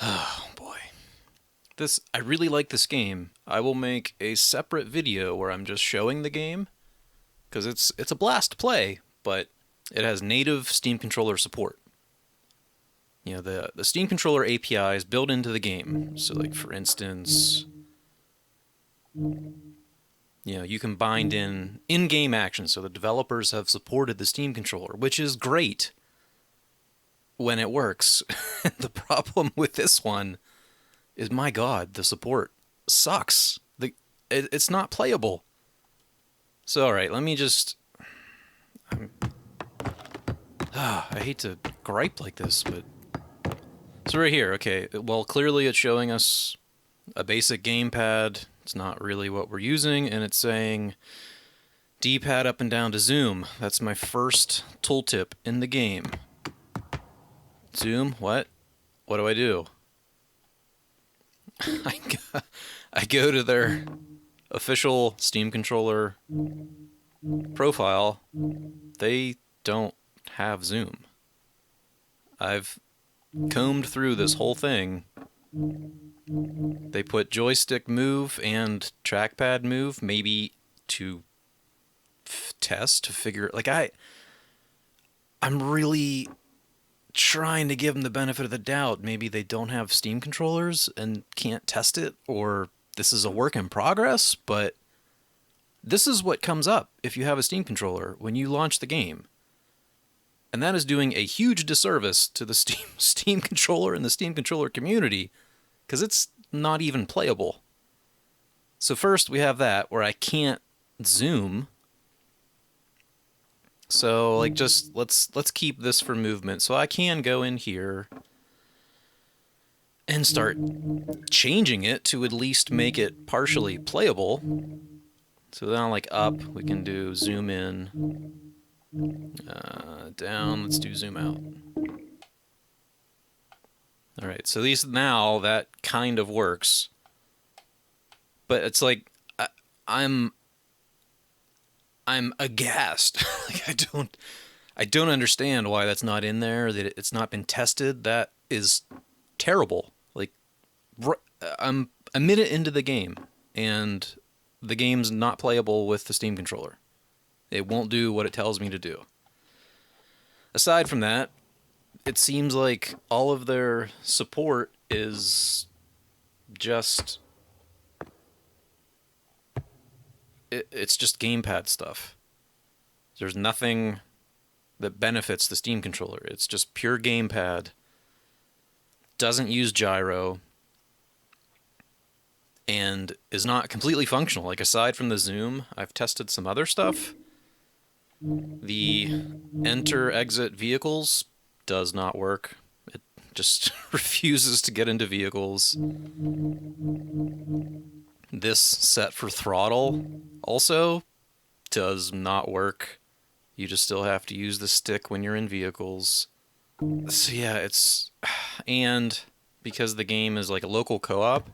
Oh boy. I really like this game. I will make a separate video where I'm just showing the game because it's a blast to play, but it has native Steam controller support. You know, the Steam controller API is built into the game. So like for instance, you can bind in-game actions. So the developers have supported the Steam controller, which is great when it works. The problem with this one is, my God, the support sucks. It's not playable. So, all right, let me just... I hate to gripe like this, but... So right here, okay, well, clearly it's showing us a basic gamepad. It's not really what we're using, and it's saying D-pad up and down to zoom. That's my first tooltip in the game. Zoom, what? What do I do? I go to their official Steam controller profile. They don't have zoom. I've combed through this whole thing. They put joystick move and trackpad move, maybe to test, to figure... Like, I'm really trying to give them the benefit of the doubt. Maybe they don't have Steam controllers and can't test it, or this is a work in progress, but this is what comes up if you have a Steam controller when you launch the game. And that is doing a huge disservice to the Steam controller and the Steam controller community, because it's not even playable. So first we have that, where I can't zoom. So, like, just let's keep this for movement. So I can go in here and start changing it to at least make it partially playable. So now, like, up, we can do zoom in. Down, let's do zoom out. Alright, so these now, that kind of works. But it's like, I'm aghast. Like, I don't understand why that's not in there, that it's not been tested. That is terrible. Like, I'm a minute into the game, and the game's not playable with the Steam controller. It won't do what it tells me to do. Aside from that, it seems like all of their support is just... It's just gamepad stuff. There's nothing that benefits the Steam controller. It's just pure gamepad. Doesn't use gyro. And is not completely functional. Like, aside from the zoom, I've tested some other stuff. The enter-exit vehicles does not work. It just refuses to get into vehicles. This set for throttle also does not work. You just still have to use the stick when you're in vehicles. So yeah, it's... And because the game is like a local co-op,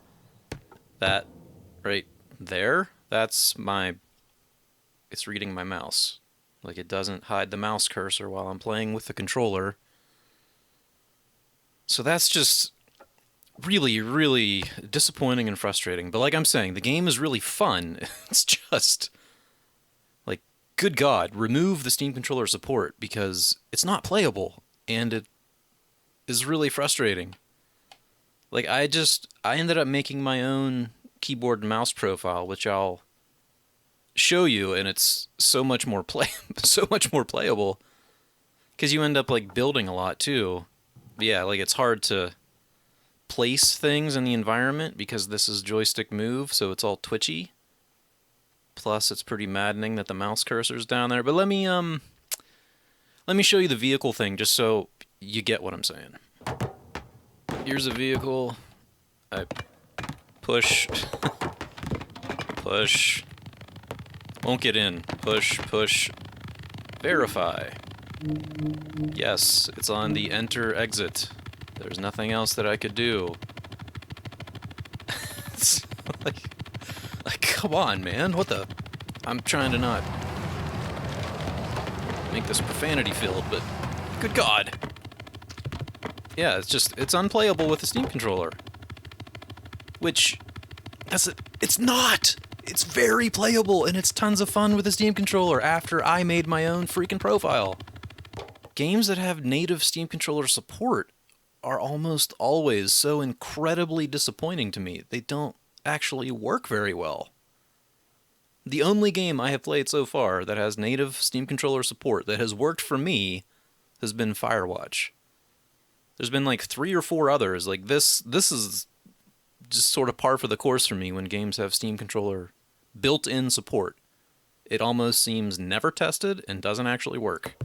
that right there, that's my... It's reading my mouse. Like, it doesn't hide the mouse cursor while I'm playing with the controller. So that's just really, really disappointing and frustrating. But like I'm saying, the game is really fun. It's just, like, good God, remove the Steam controller support, because it's not playable, and it is really frustrating. Like, I ended up making my own keyboard and mouse profile, which I'll show you, and it's so much more playable, because you end up, like, building a lot too. But yeah, like, it's hard to place things in the environment because this is joystick move, so it's all twitchy. Plus, it's pretty maddening that the mouse cursor's down there. But let me show you the vehicle thing, just so you get what I'm saying. Here's a vehicle. I push, push. Won't get in. Push, push. Verify. Yes, it's on the enter exit. There's nothing else that I could do. It's like, come on, man. What the... I'm trying to not make this profanity filled, but good God. Yeah, it's unplayable with the Steam controller. Which, it's not! It's very playable, and it's tons of fun with the Steam controller after I made my own freaking profile. Games that have native Steam controller support are almost always so incredibly disappointing to me. They don't actually work very well. The only game I have played so far that has native Steam controller support that has worked for me has been Firewatch. There's been like 3 or 4 others. Like this is just sort of par for the course for me when games have Steam controller built-in support. It almost seems never tested and doesn't actually work.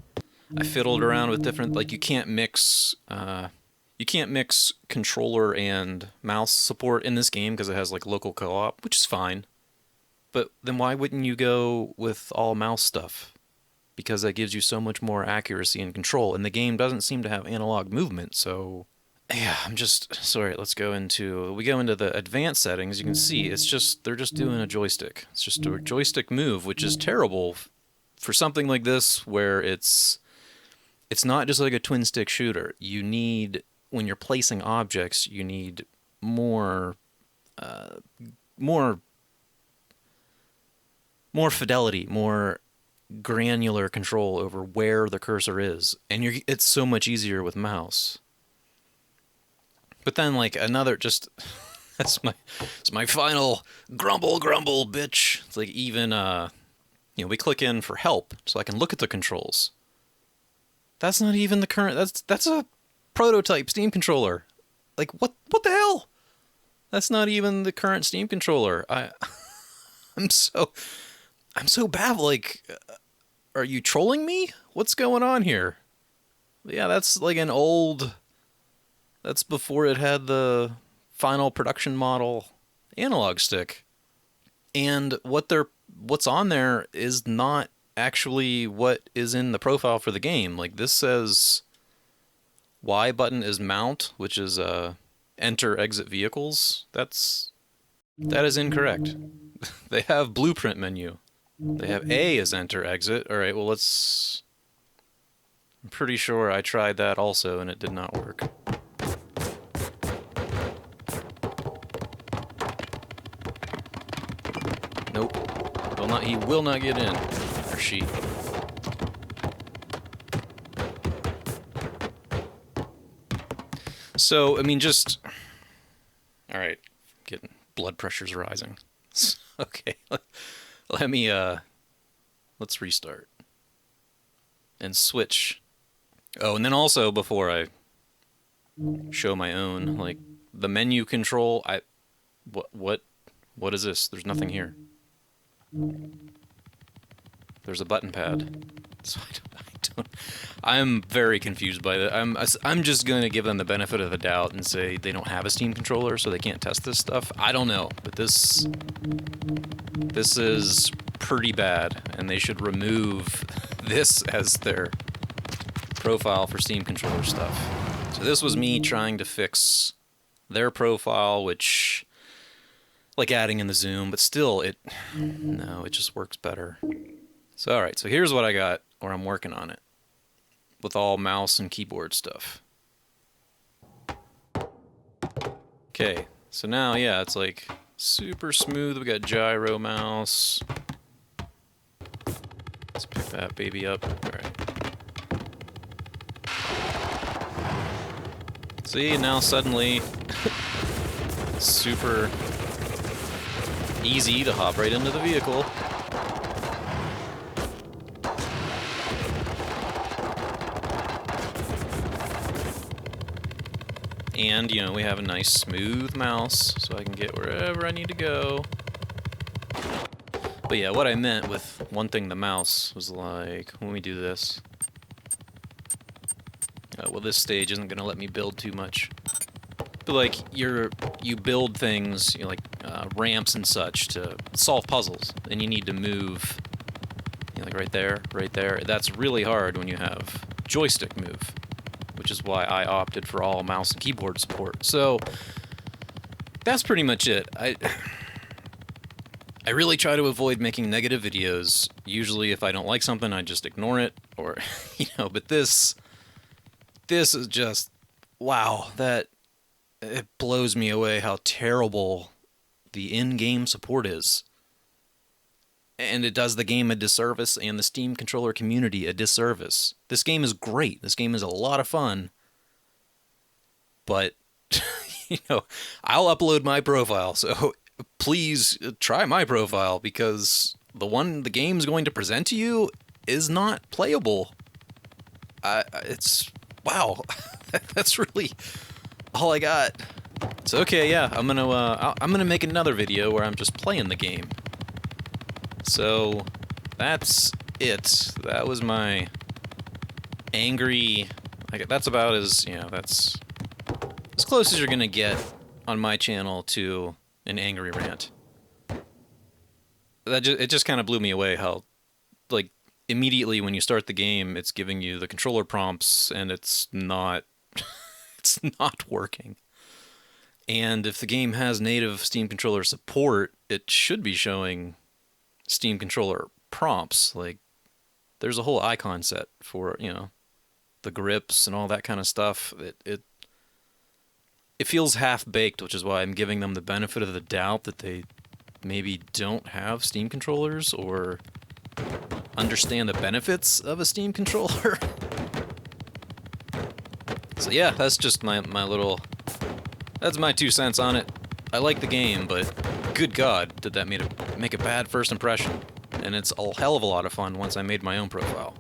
I fiddled around with different, like you can't mix controller and mouse support in this game because it has like local co-op, which is fine. But then why wouldn't you go with all mouse stuff? Because that gives you so much more accuracy and control, and the game doesn't seem to have analog movement, so yeah, I'm just sorry. We go into the advanced settings. You can see they're just doing a joystick. It's just a joystick move, which is terrible for something like this where it's not just like a twin stick shooter. You need, when you're placing objects, you need more fidelity, more granular control over where the cursor is, and it's so much easier with mouse. But then, like, it's my final grumble, bitch. It's like even, we click in for help so I can look at the controls. That's not even the current, that's a prototype Steam controller. Like, what the hell? That's not even the current Steam controller. I'm so baffled. Like, are you trolling me? What's going on here? Yeah, that's like that's before it had the final production model analog stick. And what's on there is not actually what is in the profile for the game. Like, this says Y button is mount, which is enter exit vehicles. That is incorrect. They have blueprint menu. They have A as enter exit. All right, well, I'm pretty sure I tried that also and it did not work. Nope. He will not get in. Or she. So, I mean, alright. Getting blood pressure's rising. Okay. Let's restart. And switch. Oh, and then also, before I show my own, like, the menu control, what is this? There's nothing here. There's a button pad. So I'm very confused by that. I'm just going to give them the benefit of the doubt and say they don't have a Steam controller, so they can't test this stuff. I don't know, but this is pretty bad, and they should remove this as their profile for Steam controller stuff. So this was me trying to fix their profile, which, like adding in the zoom, but still it just works better. So alright, so here's what I got, or I'm working on it, with all mouse and keyboard stuff. Okay, so now, yeah, it's like super smooth. We got gyro mouse. Let's pick that baby up. Alright. See, now suddenly, super easy to hop right into the vehicle. And, we have a nice smooth mouse, so I can get wherever I need to go. But yeah, what I meant with one thing the mouse was like, when we do this, well, this stage isn't going to let me build too much. But like, you build things, like ramps and such to solve puzzles, and you need to move, like right there. That's really hard when you have joystick move, which is why I opted for all mouse and keyboard support. So that's pretty much it. I really try to avoid making negative videos. Usually if I don't like something, I just ignore it, or, but this is just wow, that it blows me away how terrible the in-game support is. And it does the game a disservice and the Steam controller community a disservice. This game is great. This game is a lot of fun. But, I'll upload my profile. So please try my profile because the game's going to present to you is not playable. It's, wow. That's really all I got. So okay, yeah, I'm gonna make another video where I'm just playing the game. So that's it. That was my angry. That's about as that's as close as you're gonna get on my channel to an angry rant. It just kind of blew me away how, like, immediately when you start the game, it's giving you the controller prompts and it's not it's not working. And if the game has native Steam controller support, it should be showing Steam controller prompts. Like, there's a whole icon set for, the grips and all that kind of stuff. It feels half-baked, which is why I'm giving them the benefit of the doubt that they maybe don't have Steam controllers or understand the benefits of a Steam controller. So yeah, that's just my little... That's my 2 cents on it. I like the game, but good God, did that make a bad first impression. And it's a hell of a lot of fun once I made my own profile.